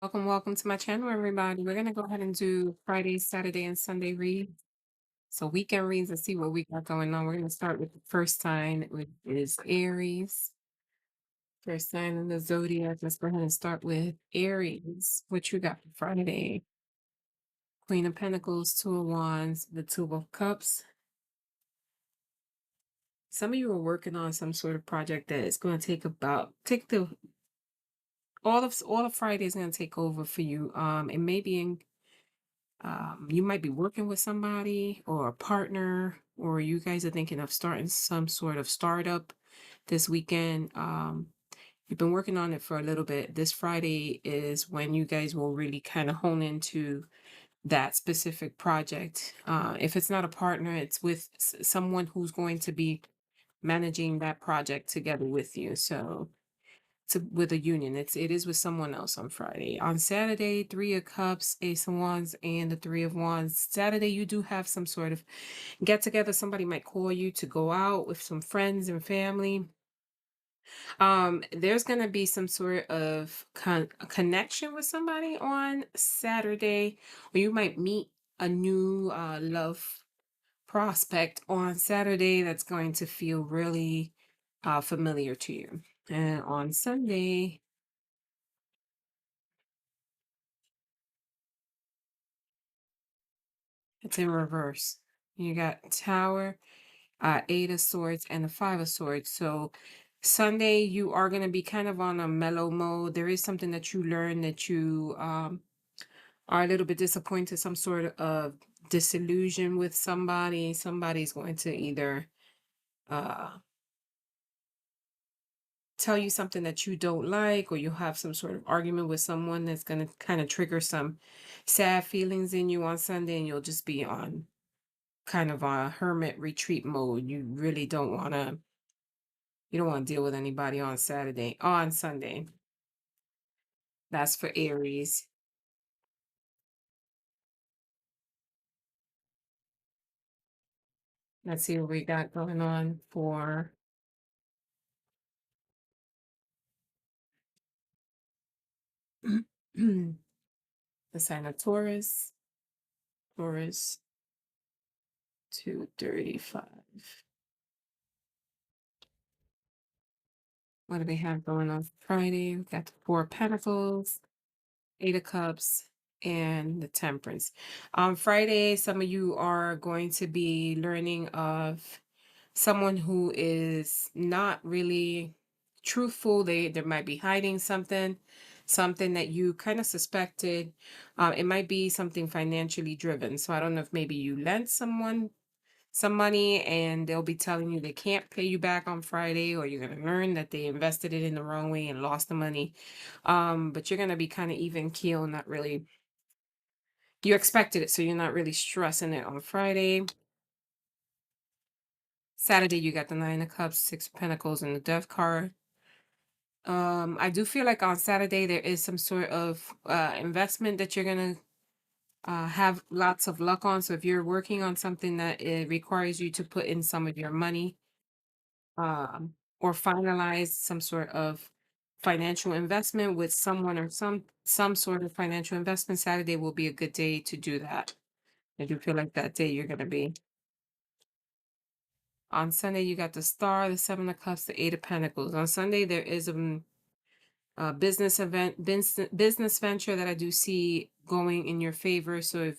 Welcome to my channel, everybody. We're gonna go ahead and do Friday, Saturday, and Sunday reads. So weekend reads and see what we got going on. We're gonna start with the first sign, which is Aries. First sign in the zodiac. Let's go ahead and start with Aries. What you got for Friday? Queen of Pentacles, Two of Wands, the Two of Cups. Some of you are working on some sort of project that is going to take the all of Friday is going to take over for you. It may be in you might be working with somebody or a partner, or you guys are thinking of starting some sort of startup this weekend. You've been working on it for a little bit. This Friday is when you guys will really kind of hone into that specific project. If it's not a partner, it's with someone who's going to be managing that project together with you. So with a union. It is with someone else on Friday. On Saturday, Three of Cups, Ace of Wands, and the Three of Wands. Saturday, you do have some sort of get together. Somebody might call you to go out with some friends and family. There's gonna be some sort of connection with somebody on Saturday, or you might meet a new love prospect on Saturday that's going to feel really familiar to you. And on Sunday, it's in reverse. You got Tower, Eight of Swords, and the Five of Swords. So Sunday, you are going to be kind of on a mellow mode. There is something that you learn that you are a little bit disappointed, some sort of disillusion with somebody. Somebody's going to either uh, tell you something that you don't like, or you have some sort of argument with someone that's going to kind of trigger some sad feelings in you on Sunday, and you'll just be on kind of a hermit retreat mode. You don't want to deal with anybody on Sunday. That's for Aries. Let's see what we got going on for the sign of Taurus. Taurus 235. What do we have going on Friday? We got the Four of Pentacles, Eight of Cups, and the Temperance. On Friday, some of you are going to be learning of someone who is not really truthful. They might be hiding something that you kind of suspected. It might be something financially driven. So I don't know if maybe you lent someone some money and they'll be telling you they can't pay you back on Friday, or you're going to learn that they invested it in the wrong way and lost the money. But you're going to be kind of even keel, not really, you expected it, so you're not really stressing it on Friday. Saturday, you got the Nine of Cups, Six of Pentacles, and the Death card. I do feel like on Saturday there is some sort of investment that you're gonna have lots of luck on. So if you're working on something that it requires you to put in some of your money, or finalize some sort of financial investment with someone, or some sort of financial investment, Saturday will be a good day to do that. I do feel like that day you're gonna be. On Sunday, you got the Star, the Seven of Cups, the Eight of Pentacles. On Sunday, there is business venture that I do see going in your favor. So if,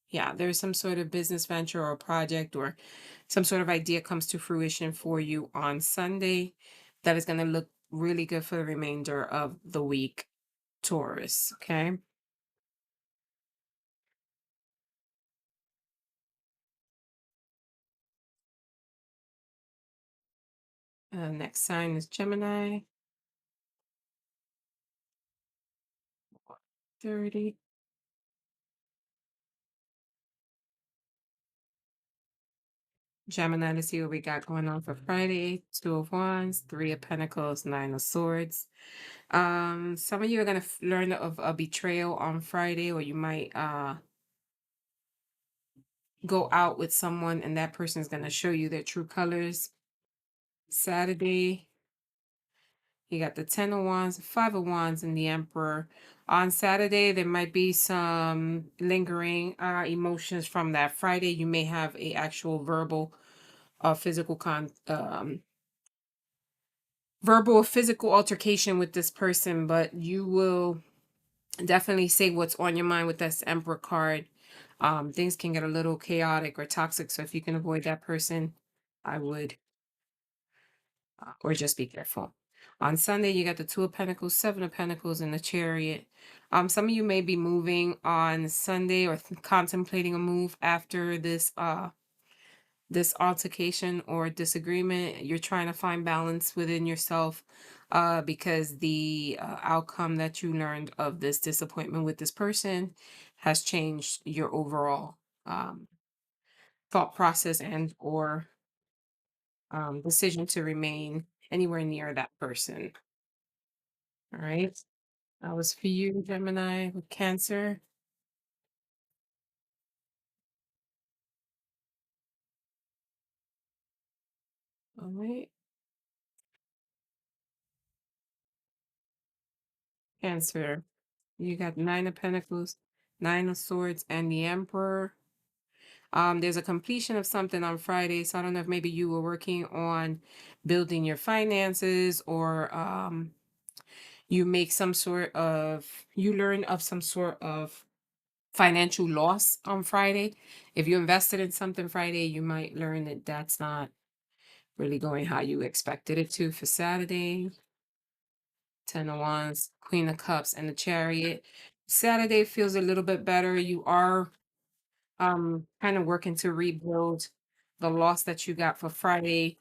yeah, there's some sort of business venture or project or some sort of idea comes to fruition for you on Sunday, that is going to look really good for the remainder of the week, Taurus. Okay. Next sign is Gemini. 30. Gemini, let's see what we got going on for Friday. Two of Wands, Three of Pentacles, Nine of Swords. Some of you are going to learn of a betrayal on Friday, or you might go out with someone and that person is going to show you their true colors. Saturday, You got the 10 of Wands, 5 of Wands, and the Emperor. On Saturday, there might be some lingering emotions from that Friday. You may have a actual verbal or physical altercation with this person, but you will definitely say what's on your mind with this Emperor card. Things can get a little chaotic or toxic, so if you can avoid that person, I would, or just be careful. On Sunday, you got the 2 of Pentacles, 7 of Pentacles, and the Chariot. Some of you may be moving on Sunday or contemplating a move after this altercation or disagreement. You're trying to find balance within yourself, because the outcome that you learned of this disappointment with this person has changed your overall um, thought process and or decision to remain anywhere near that person. All right. That was for you, Gemini with Cancer. All right. Cancer. You got 9 of Pentacles, 9 of Swords, and the Emperor. There's a completion of something on Friday. So I don't know if maybe you were working on building your finances, or you make some sort of, you learn of some sort of financial loss on Friday. If you invested in something Friday, you might learn that that's not really going how you expected it to. For Saturday, 10 of Wands, Queen of Cups, and the Chariot. Saturday feels a little bit better. You are kind of working to rebuild the loss that you got for Friday.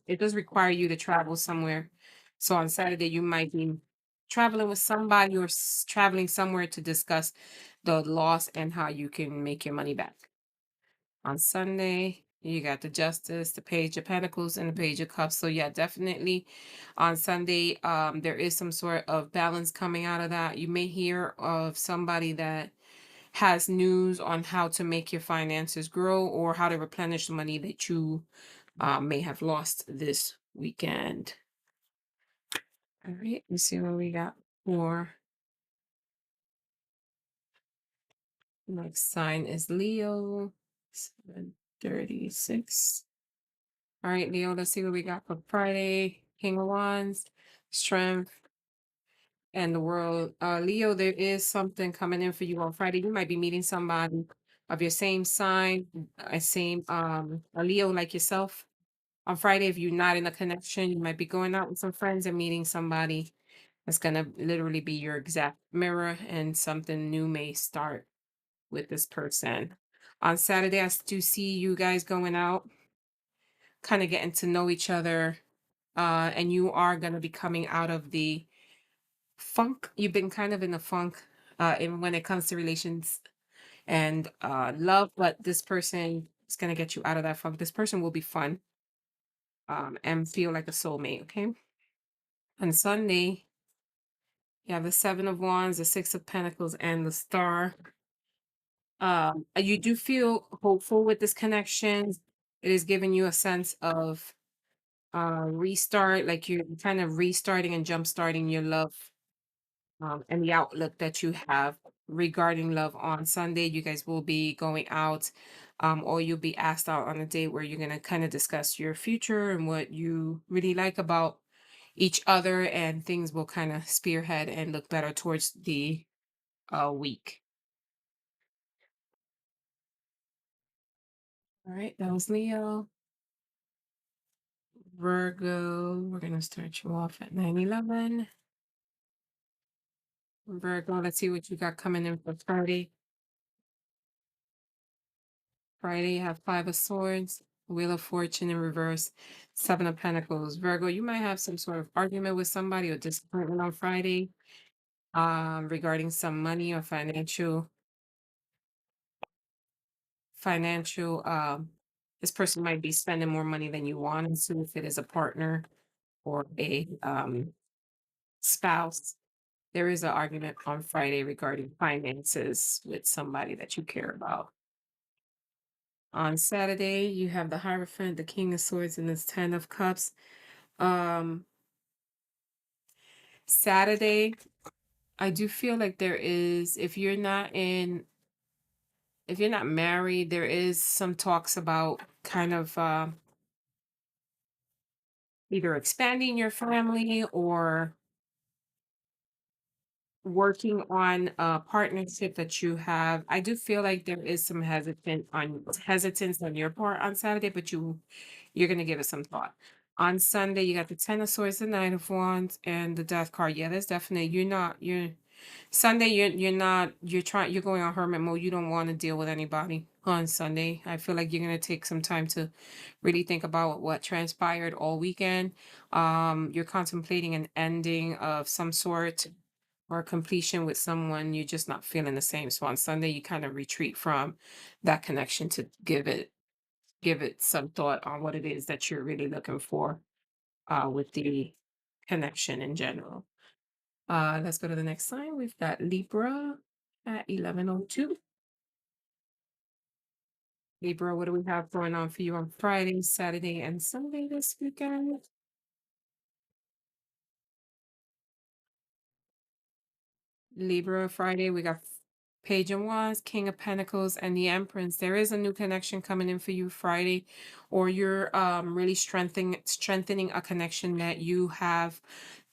It does require you to travel somewhere. So on Saturday, you might be traveling with somebody or traveling somewhere to discuss the loss and how you can make your money back. On Sunday, you got the Justice, the Page of Pentacles, and the Page of Cups. So yeah, definitely on Sunday, there is some sort of balance coming out of that. You may hear of somebody that has news on how to make your finances grow or how to replenish the money that you may have lost this weekend. All right, let's see what we got for next sign is Leo. 7:36. All right, Leo, let's see what we got for Friday. King of Wands, Strength, and the World. Leo, there is something coming in for you on Friday. You might be meeting somebody of your same sign, a Leo like yourself. On Friday, if you're not in a connection, you might be going out with some friends and meeting somebody that's gonna literally be your exact mirror, and something new may start with this person. On Saturday, I do see you guys going out, kind of getting to know each other, and you are gonna be coming out of the funk. You've been kind of in a funk, in when it comes to relations and love, but this person is gonna get you out of that funk. This person will be fun, and feel like a soulmate. Okay. On Sunday, you have the 7 of Wands, the 6 of Pentacles, and the Star. You do feel hopeful with this connection. It is giving you a sense of restart, like you're kind of restarting and jump starting your love, and the outlook that you have regarding love. On Sunday, you guys will be going out, or you'll be asked out on a date where you're going to kind of discuss your future and what you really like about each other, and things will kind of spearhead and look better towards the week. All right, that was Leo. Virgo, we're going to start you off at 9/11. Virgo, let's see what you got coming in for Friday. Friday, you have 5 of Swords, Wheel of Fortune in reverse, 7 of Pentacles. Virgo, you might have some sort of argument with somebody or disappointment on Friday, regarding some money or financial, this person might be spending more money than you want. And so if it is a partner or a spouse, there is an argument on Friday regarding finances with somebody that you care about. On Saturday, you have the Hierophant, the King of Swords, and this 10 of Cups. Um, Saturday, I do feel like there is, if you're not married, there is some talks about kind of either expanding your family or working on a partnership that you have. I do feel like there is some hesitance on your part on Saturday, but you're gonna give it some thought. On Sunday, you got the Ten of Swords, the Knight of Wands, and the Death card. Yeah, that's definitely you're Sunday, you're going on hermit mode. You don't want to deal with anybody on Sunday. I feel like you're gonna take some time to really think about what transpired all weekend. You're contemplating an ending of some sort or completion with someone. You're just not feeling the same. So on Sunday, you kind of retreat from that connection to give it some thought on what it is that you're really looking for with the connection in general. Let's go to the next sign. We've got Libra at 11:02. Libra, what do we have going on for you on Friday, Saturday, and Sunday this weekend? Libra, Friday, we got Page of Wands, King of Pentacles, and the Empress. There is a new connection coming in for you Friday, or you're really strengthening a connection that you have.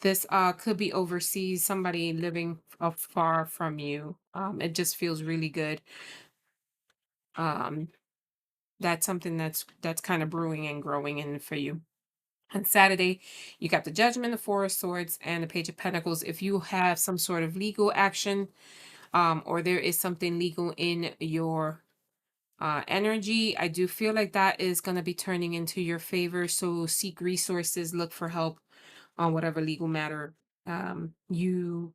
This could be overseas, somebody living far from you. It just feels really good. Um, that's something that's kind of brewing and growing in for you. On Saturday, you got the Judgment, the Four of Swords, and the Page of Pentacles. If you have some sort of legal action, or there is something legal in your energy, I do feel like that is going to be turning into your favor. So seek resources, look for help on whatever legal matter you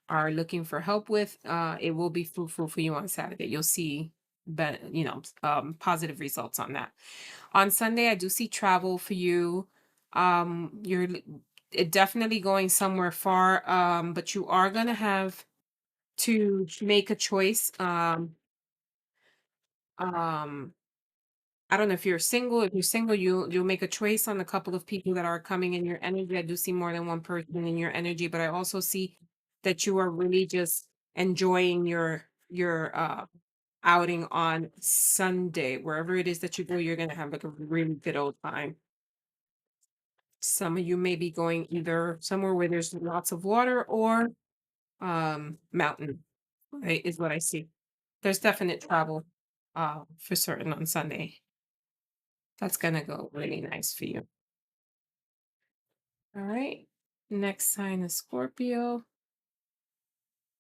are looking for help with. It will be fruitful for you on Saturday. You'll see, positive results on that. On Sunday, I do see travel for you. You're definitely going somewhere far, but you are gonna have to make a choice. Um, I don't know if you're single. If you're single, you'll make a choice on a couple of people that are coming in your energy. I do see more than one person in your energy, but I also see that you are really just enjoying your outing on Sunday. Wherever it is that you go, you're gonna have like a really good old time. Some of you may be going either somewhere where there's lots of water or mountain, right, is what I see. There's definite travel for certain on Sunday. That's gonna go really nice for you. All right. Next sign is Scorpio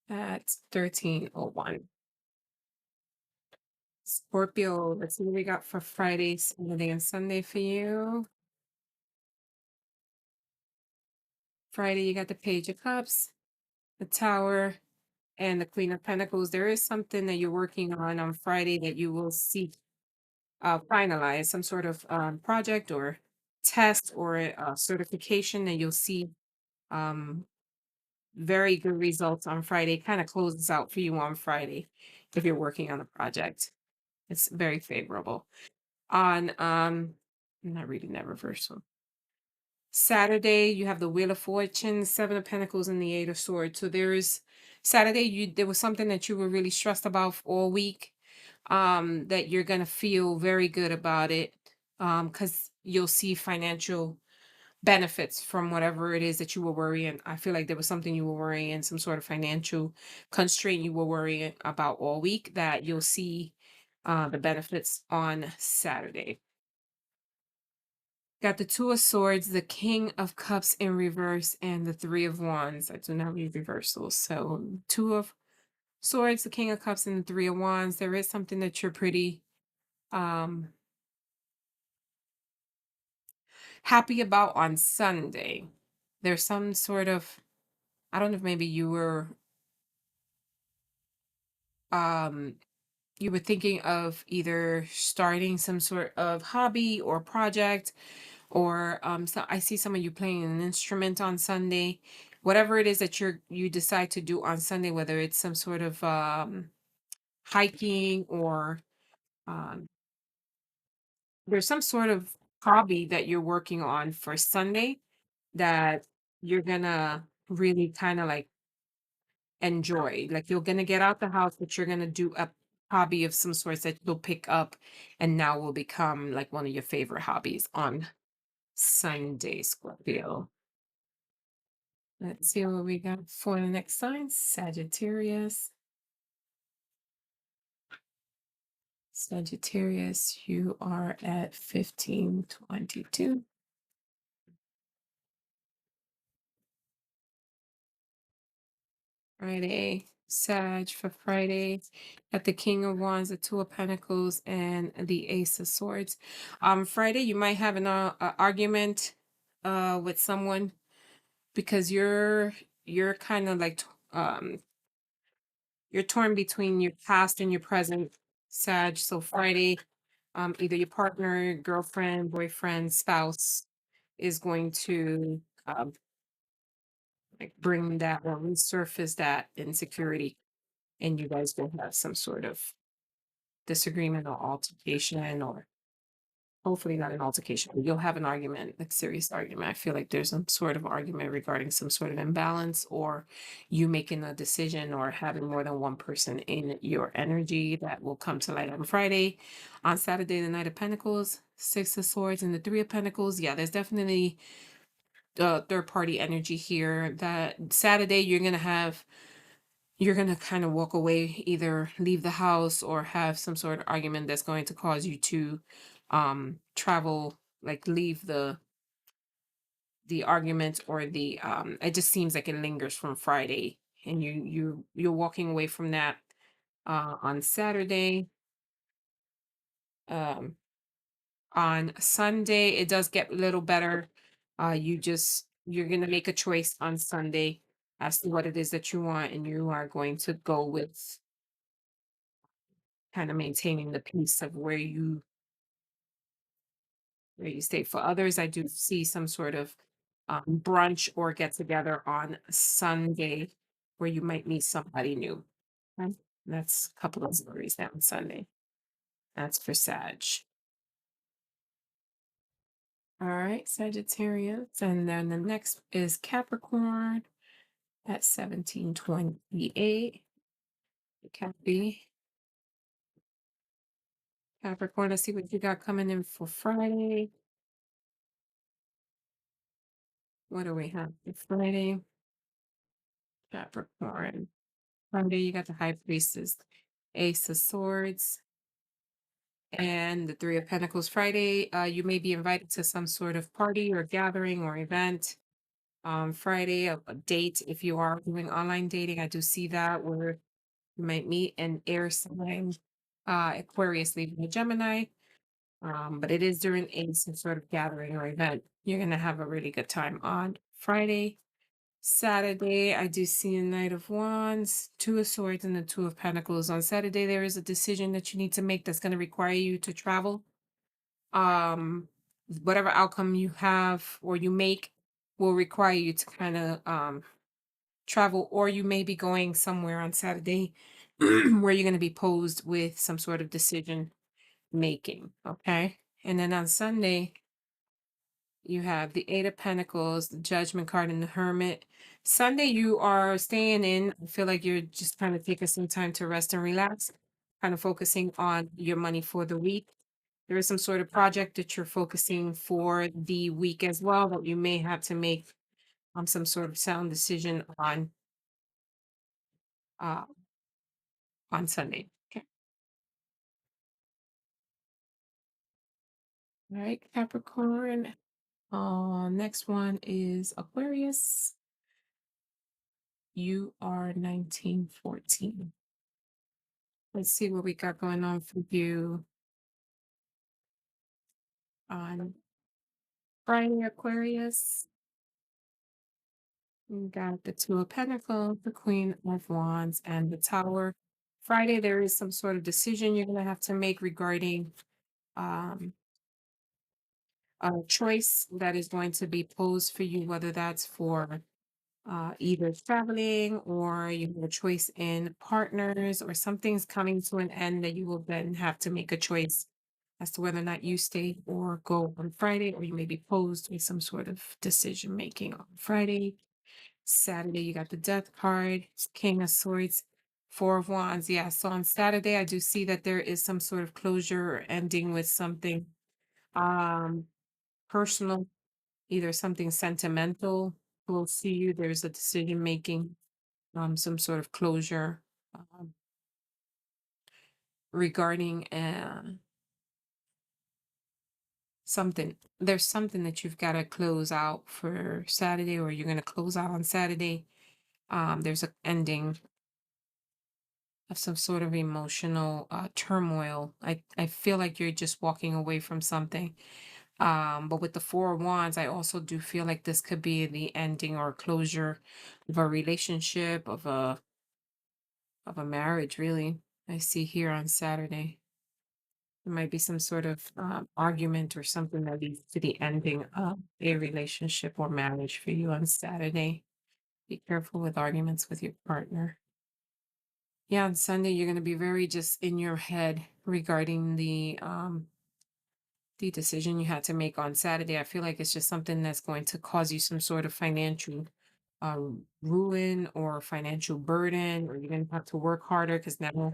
at 13:01. Scorpio, let's see what we got for Friday, Saturday, and Sunday for you. Friday, you got the Page of Cups, the Tower, and the Queen of Pentacles. There is something that you're working on Friday that you will see finalize, some sort of project or test or a certification, and you'll see um, very good results on Friday. Kind of closes out for you on Friday if you're working on a project. It's very favorable. On I'm not reading that reverse one. Saturday, you have the Wheel of Fortune, Seven of Pentacles, and the Eight of Swords. So there was something that you were really stressed about all week. That you're gonna feel very good about it. Because you'll see financial benefits from whatever it is that you were worrying. I feel like there was something you were worrying, some sort of financial constraint you were worrying about all week that you'll see the benefits on Saturday. Got the Two of Swords, the King of Cups in reverse, and the Three of Wands. I do not read reversals. So Two of Swords, the King of Cups, and the Three of Wands. There is something that you're pretty um happy about on Sunday. There's some sort of, I don't know if maybe um you were thinking of either starting some sort of hobby or project, or so I see some of you playing an instrument on Sunday. Whatever it is that you decide to do on Sunday, whether it's some sort of hiking or um there's some sort of hobby that you're working on for Sunday that you're gonna really kind of like enjoy. Like you're gonna get out the house, but you're gonna do a hobby of some sort that you'll pick up and now will become like one of your favorite hobbies on Sunday, Scorpio. Let's see what we got for the next sign. Sagittarius. Sagittarius, you are at 1522. Friday, Sag for Friday. At the King of Wands, the Two of Pentacles, and the Ace of Swords. Friday, you might have an argument with someone because you're kind of like you're torn between your past and your present, Sag. So Friday, either your partner, girlfriend, boyfriend, spouse is going to like bring that or resurface that insecurity, and you guys will have some sort of disagreement or altercation, or hopefully not an altercation, but you'll have an argument, like serious argument. I feel like there's some sort of argument regarding some sort of imbalance, or you making a decision, or having more than one person in your energy that will come to light on Friday. On Saturday, the Knight of Pentacles, Six of Swords, and the Three of Pentacles. Yeah, there's definitely third party energy here. That Saturday, you're going to kind of walk away, either leave the house or have some sort of argument that's going to cause you to travel, like leave the argument, or the it just seems like it lingers from Friday, and you're walking away from that on Saturday. um on Sunday it does get a little better. You're going to make a choice on Sunday as to what it is that you want, and you are going to go with kind of maintaining the peace of where you stay. For others, I do see some sort of brunch or get together on Sunday where you might meet somebody new. Okay? That's a couple of stories there on Sunday. That's for Sag. All right, Sagittarius. And then the next is Capricorn at 1728. Capricorn, let's see what you got coming in for Friday. What do we have for Friday? Capricorn. Friday, you got the High Priestess, Ace of Swords, and the Three of Pentacles. Friday, you may be invited to some sort of party or gathering or event. Friday, a date, if you are doing online dating, I do see that, where you might meet an air sign, Aquarius, Libra, Gemini. But it is during some sort of gathering or event. You're going to have a really good time on Friday. Saturday, I do see a Knight of Wands, Two of Swords, and the Two of Pentacles. On Saturday, there is a decision that you need to make that's going to require you to travel. Whatever outcome you have or you make will require you to kind of travel, or you may be going somewhere on Saturday where you're going to be posed with some sort of decision making. Okay. And then on Sunday, you have the Eight of Pentacles, the Judgment card, and the Hermit. Sunday, you are staying in. I feel like you're just kind of taking some time to rest and relax, kind of focusing on your money for the week. There is some sort of project that you're focusing for the week as well, that you may have to make some sort of sound decision uh, on Sunday. Okay. All right, Capricorn. Next one is Aquarius. You are 1914. Let's see what we got going on for you on Friday, Aquarius. We got the Two of Pentacles, the Queen of Wands, and the Tower. Friday, there is some sort of decision you're going to have to make regarding um, a choice that is going to be posed for you, whether that's for either traveling, or you have a choice in partners, or something's coming to an end that you will then have to make a choice as to whether or not you stay or go on Friday, or you may be posed with some sort of decision making on Friday. Saturday, you got the Death card, King of Swords, Four of Wands. Yeah, so on Saturday, I do see that there is some sort of closure or ending with something um personal, either something sentimental close to you. There's a decision making, some sort of closure regarding something. There's something that you've got to close out for Saturday, or you're going to close out on Saturday. There's a ending of some sort of emotional turmoil. I feel like you're just walking away from something. But with the Four of Wands, I also do feel like this could be the ending or closure of a relationship, of a marriage, really. I see here on Saturday. There might be some sort of argument or something that leads to the ending of a relationship or marriage for you on Saturday. Be careful with arguments with your partner. Yeah, on Sunday you're going to be very just in your head regarding the decision you had to make on Saturday. I feel like it's just something that's going to cause you some sort of financial ruin or financial burden, or you're going to have to work harder because now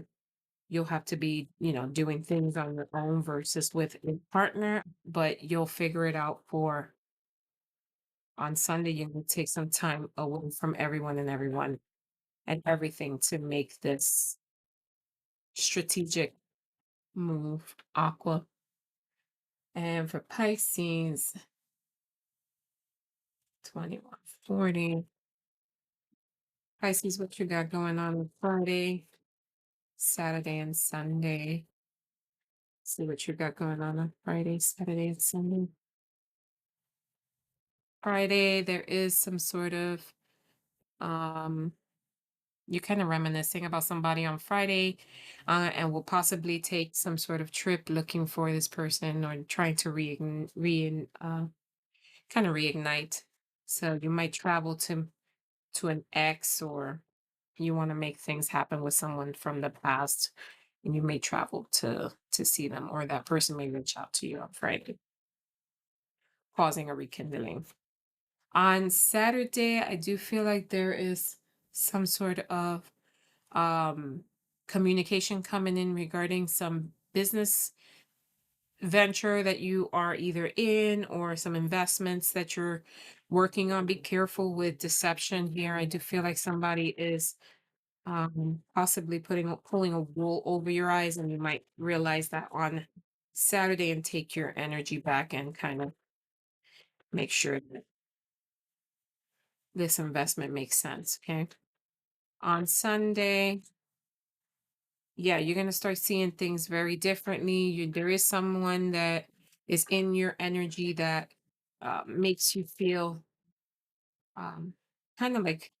you'll have to be, doing things on your own versus with a partner, but you'll figure it out for on Sunday. You will take some time away from everyone and everything to make this strategic move, Aqua. And for Pisces, 2140. Pisces, what you got going on Friday, Saturday, and Sunday? See what you got going on Friday, Saturday, and Sunday. Friday, there is some sort of um you're kind of reminiscing about somebody on Friday, and will possibly take some sort of trip looking for this person or trying to kind of reignite. So you might travel to an ex, or you want to make things happen with someone from the past, and you may travel to see them, or that person may reach out to you on Friday, causing a rekindling. On Saturday, I do feel like there is some sort of um communication coming in regarding some business venture that you are either in, or some investments that you're working on. Be careful with deception here. I do feel like somebody is possibly pulling a wool over your eyes, and you might realize that on Saturday and take your energy back and kind of make sure that this investment makes sense. Okay. On Sunday, yeah, you're going to start seeing things very differently. There is someone that is in your energy that makes you feel um, kind of like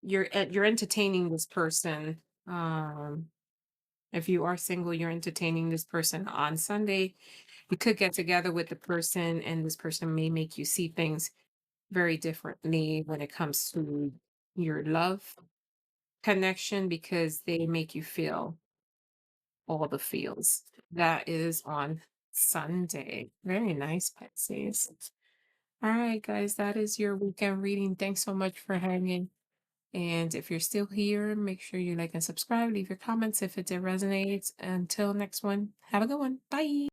you're entertaining this person. If you are single, you're entertaining this person on Sunday. You could get together with the person, and this person may make you see things very differently when it comes to your love connection, because they make you feel all the feels. That is on Sunday. Very nice, Pisces. All right, guys, that is your weekend reading. Thanks so much for hanging. And if you're still here, make sure you like and subscribe. Leave your comments if it did resonate. Until next one, have a good one. Bye.